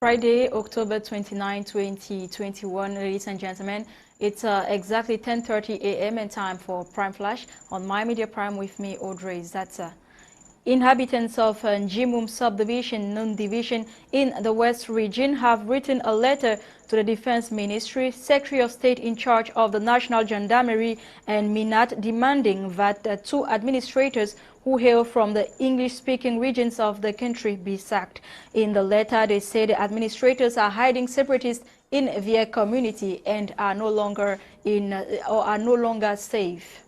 Friday, October 29, 2021, ladies and gentlemen. It's exactly 10:30 a.m. and time for Prime Flash on My Media Prime with me, Audrey Zatsa. Inhabitants of Njimum subdivision, Nun division in the West region have written a letter to the Defense Ministry, Secretary of State in charge of the National Gendarmerie and Minat, demanding that two administrators who hail from the English-speaking regions of the country be sacked. In the letter, they say the administrators are hiding separatists in their community and are no longer safe.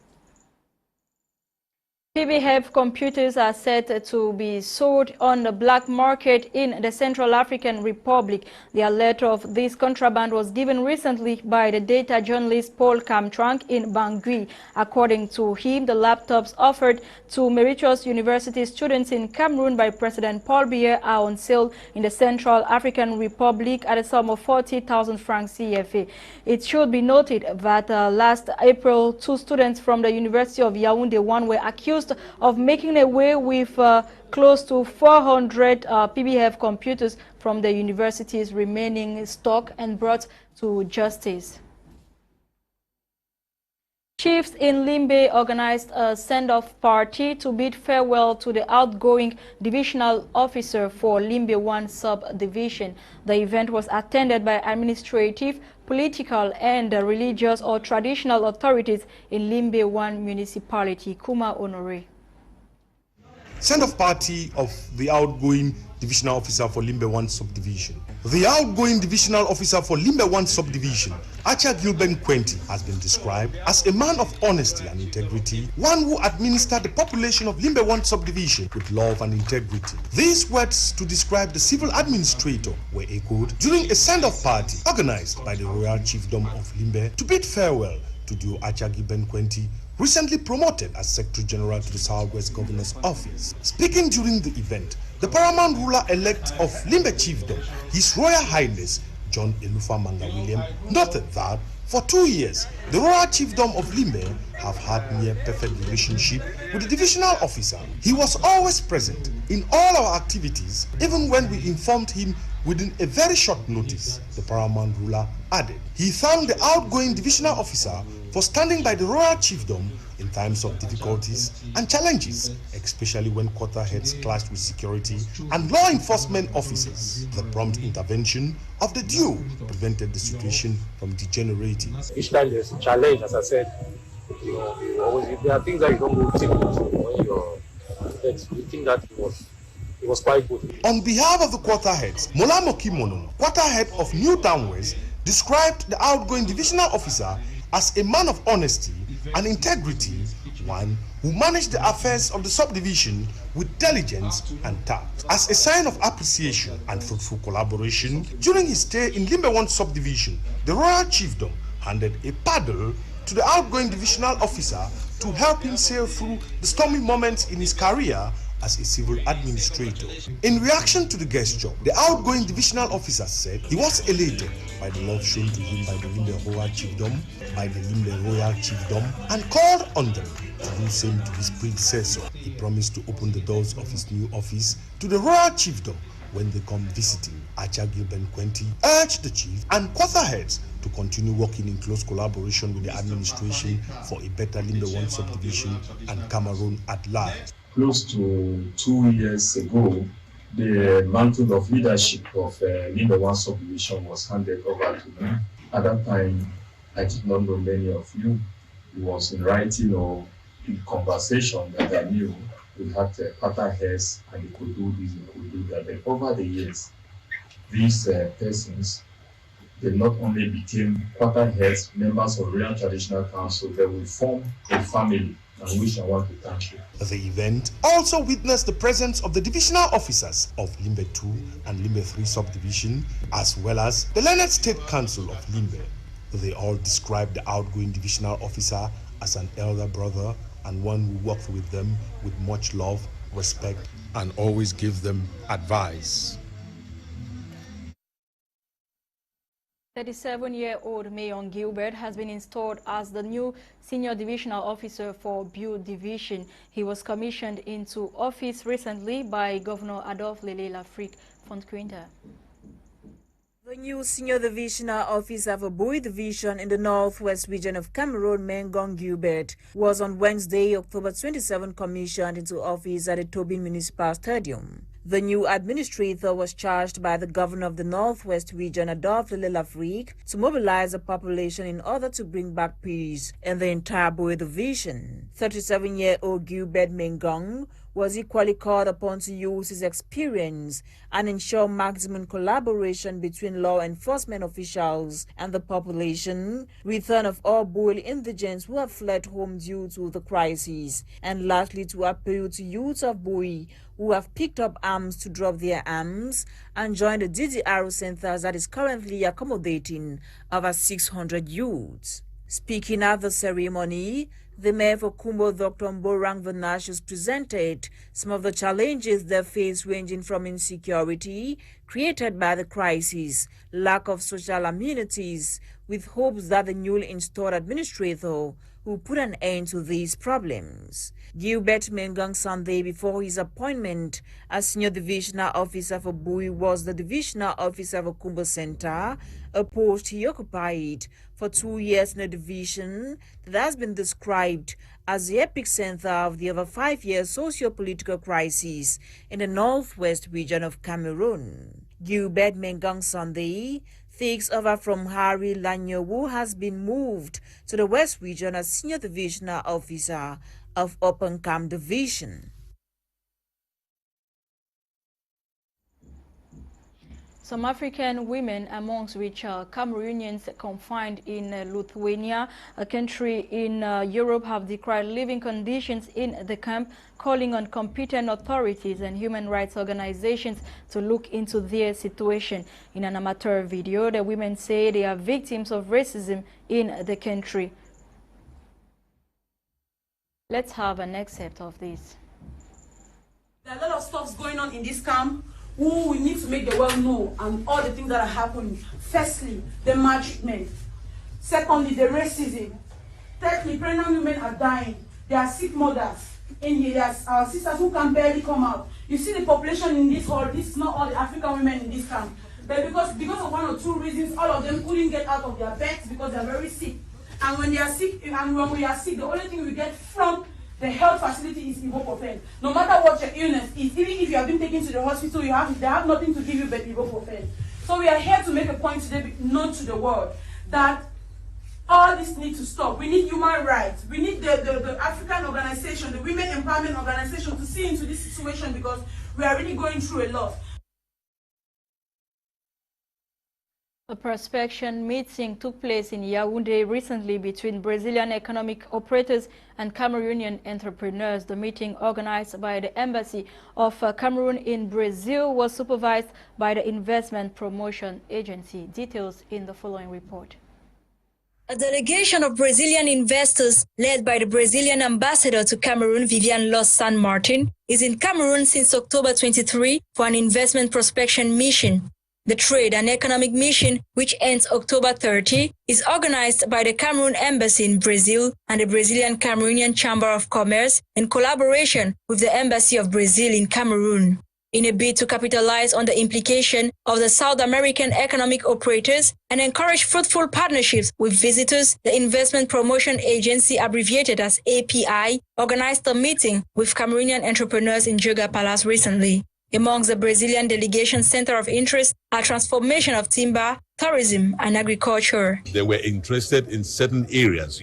PBF computers are set to be sold on the black market in the Central African Republic. The alert of this contraband was given recently by the data journalist Paul Tamnjong in Bangui. According to him, the laptops offered to meritorious university students in Cameroon by President Paul Biya are on sale in the Central African Republic at a sum of 40,000 francs CFA. It should be noted that last April, two students from the University of Yaoundé were accused of making away with close to 400 PBF computers from the university's remaining stock and brought to justice. Chiefs in Limbe organized a send-off party to bid farewell to the outgoing divisional officer for Limbe 1 subdivision. The event was attended by administrative, political and religious or traditional authorities in Limbe 1 municipality. Kuma Honore. Send-off party of the outgoing divisional officer for Limbe 1 subdivision. The outgoing divisional officer for Limbe 1 subdivision, Acha Gilben Quenti, has been described as a man of honesty and integrity, one who administered the population of Limbe 1 subdivision with love and integrity. These words to describe the civil administrator were echoed during a send-off party organized by the Royal Chiefdom of Limbe to bid farewell to the Acha Gilben Quenti, recently promoted as Secretary General to the Southwest Governor's Office. Speaking during the event, the paramount ruler-elect of Limbe Chiefdom, His Royal Highness John Elufa Manga William, noted that for 2 years, the Royal Chiefdom of Limbe have had near-perfect relationship with the divisional officer. He was always present in all our activities, even when we informed him within a very short notice, the paramount ruler added. He thanked the outgoing divisional officer for standing by the Royal Chiefdom in times of difficulties and challenges, especially when quarter heads clashed with security and law enforcement officers. The prompt intervention of the duo prevented the situation from degenerating. Each time there's a challenge, as I said, you always, if there are things that you don't go take when you're, we think that it was quite good. On behalf of the quarter heads, Molamo Kimono, quarter head of New Town West, described the outgoing divisional officer as a man of honesty and integrity, one who managed the affairs of the subdivision with diligence and tact. As a sign of appreciation and fruitful collaboration, during his stay in Limbe 1 subdivision, the Royal Chiefdom handed a paddle to the outgoing divisional officer to help him sail through the stormy moments in his career as a civil administrator. In reaction to the gesture, the outgoing divisional officer said he was elated by the love shown to him by the Limbe Royal Chiefdom, and called on them to do the same to his predecessor. He promised to open the doors of his new office to the Royal Chiefdom when they come visiting. Acha Gilben Quenti urged the chief and quarter heads to continue working in close collaboration with the administration for a better Limbe 1 subdivision and Cameroon at large. Close to 2 years ago, the mantle of leadership of Limbe 1 subdivision was handed over to me. At that time, I did not know many of you. It was in writing or in conversation that I knew we had quarter heads and they could do this, they could do that. But over the years, these persons, they not only became quarter heads, members of Royal Traditional Council, they will form a family, and which I want to thank you. The event also witnessed the presence of the divisional officers of Limbe 2 and Limbe 3 subdivision, as well as the Learned State Council of Limbe. They all described the outgoing divisional officer as an elder brother and one who worked with them with much love, respect, and always gave them advice. 37-year-old Mayon Gilbert has been installed as the new senior divisional officer for Biu Division. He was commissioned into office recently by Governor Adolphe Lele Lafrique Fontquinta. The new senior divisional officer for Bui Division in the northwest region of Cameroon, Mengong Gilbert, was on Wednesday, October 27, commissioned into office at the Tobin Municipal Stadium. The new administrator was charged by the governor of the northwest region, Adolphe Lelafrique, to mobilize the population in order to bring back peace in the entire Bui Division. 37-year-old Gilbert Mengong was equally called upon to use his experience and ensure maximum collaboration between law enforcement officials and the population, return of all Bui indigents who have fled home due to the crisis, and lastly to appeal to youths of Bui who have picked up arms to drop their arms and join the DDR centers that is currently accommodating over 600 youths. Speaking at the ceremony, the mayor for Kumbo, Dr. Mborang Vanashus, presented some of the challenges they face, ranging from insecurity created by the crisis, lack of social amenities, with hopes that the newly installed administrator will put an end to these problems. Gilbert Mengong Sunday, before his appointment as senior divisional officer for Bui, was the divisional officer for Kumbo Center, a post he occupied for 2 years in a division that has been described as the epicenter of the over 5-year socio-political crisis in the northwest region of Cameroon. Gilbert Mengong Sunday takes over from Harry Lanyo, who has been moved to the west region as senior divisional officer of Opencam Division. Some African women, amongst which are Cameroonians confined in Lithuania, a country in Europe, have decried living conditions in the camp, calling on competent authorities and human rights organizations to look into their situation. In an amateur video, the women say they are victims of racism in the country. Let's have an excerpt of this. There are a lot of stuff going on in this camp who we need to make the world know, and all the things that are happening. Firstly, the maltreatment. Secondly, the racism. Thirdly, pregnant women are dying. There are sick mothers in here. There's our sisters who can barely come out. You see the population in this hall. This is not all the African women in this camp. But because of 1 or 2 reasons, all of them couldn't get out of their beds because they're very sick. And when they are sick, and when we are sick, the only thing we get from the health facility is ibuprofen. No matter what your illness is, even if you have been taken to the hospital, they have nothing to give you but ibuprofen. So we are here to make a point today, known to the world, that all this needs to stop. We need human rights. We need the African organization, the women empowerment organization, to see into this situation, because we are really going through a lot. A prospection meeting took place in Yaoundé recently between Brazilian economic operators and Cameroonian entrepreneurs. The meeting, organized by the Embassy of Cameroon in Brazil, was supervised by the Investment Promotion Agency. Details in the following report. A delegation of Brazilian investors, led by the Brazilian ambassador to Cameroon, Vivian Los San Martin, is in Cameroon since October 23 for an investment prospection mission. The Trade and Economic Mission, which ends October 30, is organized by the Cameroon Embassy in Brazil and the Brazilian Cameroonian Chamber of Commerce in collaboration with the Embassy of Brazil in Cameroon. In a bid to capitalize on the implication of the South American economic operators and encourage fruitful partnerships with visitors, the Investment Promotion Agency, abbreviated as API, organized a meeting with Cameroonian entrepreneurs in Joga Palace recently. Amongst the Brazilian delegation center of interest are transformation of timber, tourism, and agriculture. They were interested in certain areas,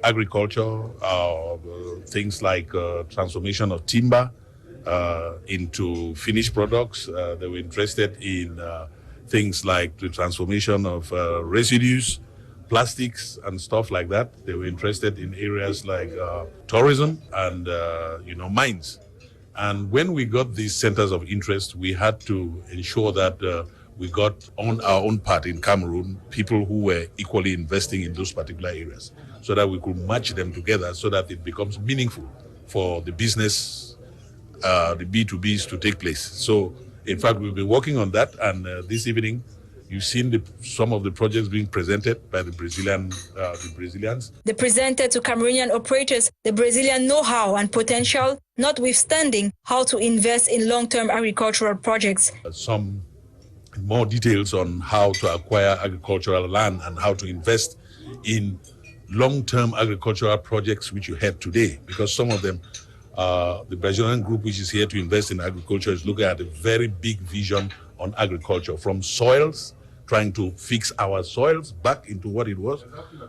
agriculture, things like transformation of timber into finished products. They were interested in things like the transformation of residues, plastics, and stuff like that. They were interested in areas like tourism and, mines. And when we got these centers of interest, we had to ensure that we got on our own part in Cameroon people who were equally investing in those particular areas, so that we could match them together so that it becomes meaningful for the business, the B2Bs to take place. So, in fact, we've been working on that, and this evening, you've seen some of the projects being presented by the Brazilians. They presented to Cameroonian operators the Brazilian know-how and potential, notwithstanding how to invest in long-term agricultural projects. Some more details on how to acquire agricultural land and how to invest in long-term agricultural projects which you have today, because some of them, the Brazilian group which is here to invest in agriculture is looking at a very big vision on agriculture, from soils, trying to fix our soils back into what it was,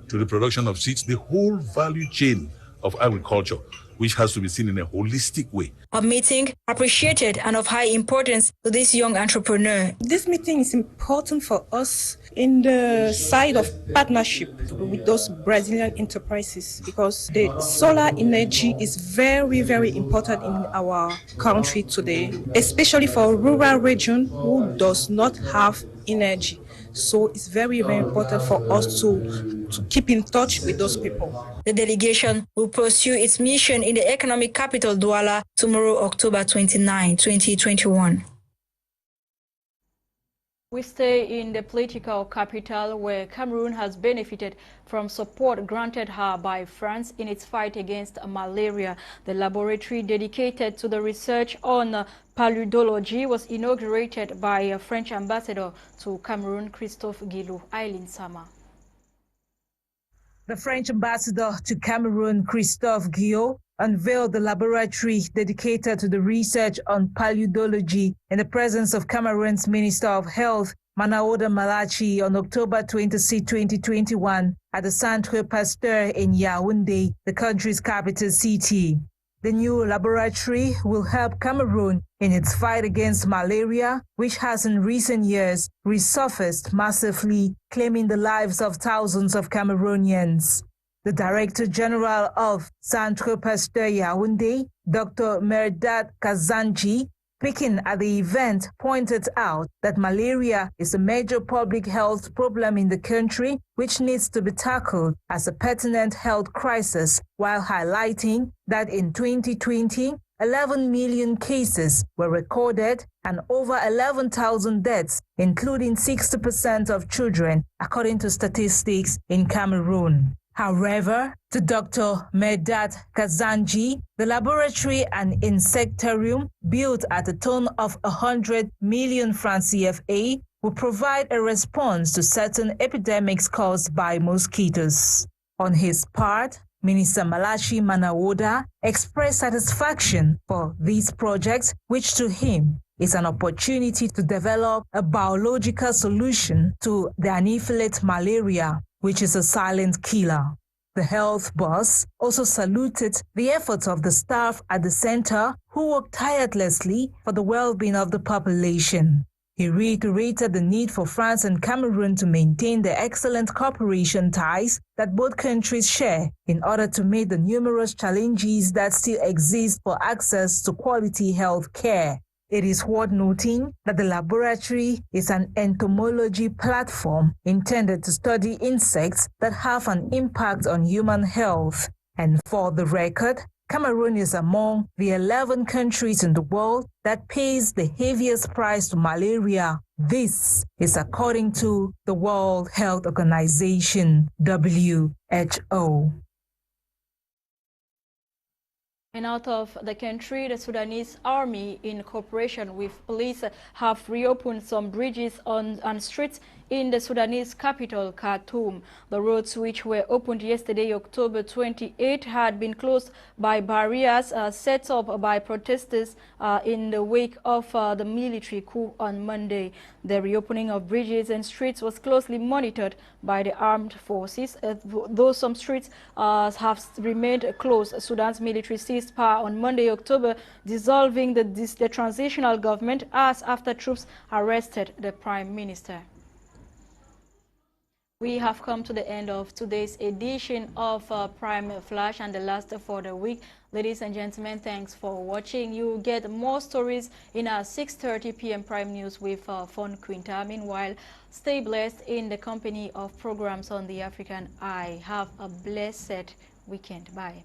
to the production of seeds, the whole value chain of agriculture, which has to be seen in a holistic way. A meeting appreciated and of high importance to this young entrepreneur. This meeting is important for us in the side of partnership with those Brazilian enterprises, because the solar energy is very, very important in our country today, especially for a rural region who does not have energy. So it's very, very important for us to keep in touch with those people. The delegation will pursue its mission in the economic capital, Douala, tomorrow, October 29, 2021. We stay in the political capital, where Cameroon has benefited from support granted her by France in its fight against malaria. The laboratory dedicated to the research on paludology was inaugurated by a French ambassador to Cameroon, Christophe Guilou. Eileen Sama. The French ambassador to Cameroon, Christophe Guilou, unveiled the laboratory dedicated to the research on paludology in the presence of Cameroon's Minister of Health, Manaoda Malachi, on October 26, 2021 at the Centre Pasteur in Yaoundé, the country's capital city. The new laboratory will help Cameroon in its fight against malaria, which has in recent years resurfaced massively, claiming the lives of thousands of Cameroonians. The Director General of Centre Pasteur Yaoundé, Dr. Merdat Kazanji, speaking at the event, pointed out that malaria is a major public health problem in the country, which needs to be tackled as a pertinent health crisis, while highlighting that in 2020, 11 million cases were recorded and over 11,000 deaths, including 60% of children, according to statistics in Cameroon. However, to Dr. Merdat Kazanji, the laboratory and insectarium, built at a tone of 100 million francs CFA, will provide a response to certain epidemics caused by mosquitoes. On his part, Minister Malachi Manaoda expressed satisfaction for these projects, which to him is an opportunity to develop a biological solution to the anaphylate malaria, which is a silent killer. The health boss also saluted the efforts of the staff at the center, who work tirelessly for the well-being of the population. He reiterated the need for France and Cameroon to maintain the excellent cooperation ties that both countries share in order to meet the numerous challenges that still exist for access to quality health care. It is worth noting that the laboratory is an entomology platform intended to study insects that have an impact on human health. And for the record, Cameroon is among the 11 countries in the world that pays the heaviest price to malaria. This is according to the World Health Organization, WHO. And out of the country, the Sudanese army, in cooperation with police, have reopened some bridges and streets in the Sudanese capital, Khartoum. The roads, which were opened yesterday, October 28, had been closed by barriers set up by protesters in the wake of the military coup on Monday. The reopening of bridges and streets was closely monitored by the armed forces. Though some streets have remained closed, Sudan's military seized power on Monday, October, dissolving the transitional government as after troops arrested the prime minister. We have come to the end of today's edition of Prime Flash, and the last for the week. Ladies and gentlemen, thanks for watching. You get more stories in our 6:30 p.m. Prime News with Fon Quinta. Meanwhile, stay blessed in the company of programs on the African Eye. Have a blessed weekend. Bye.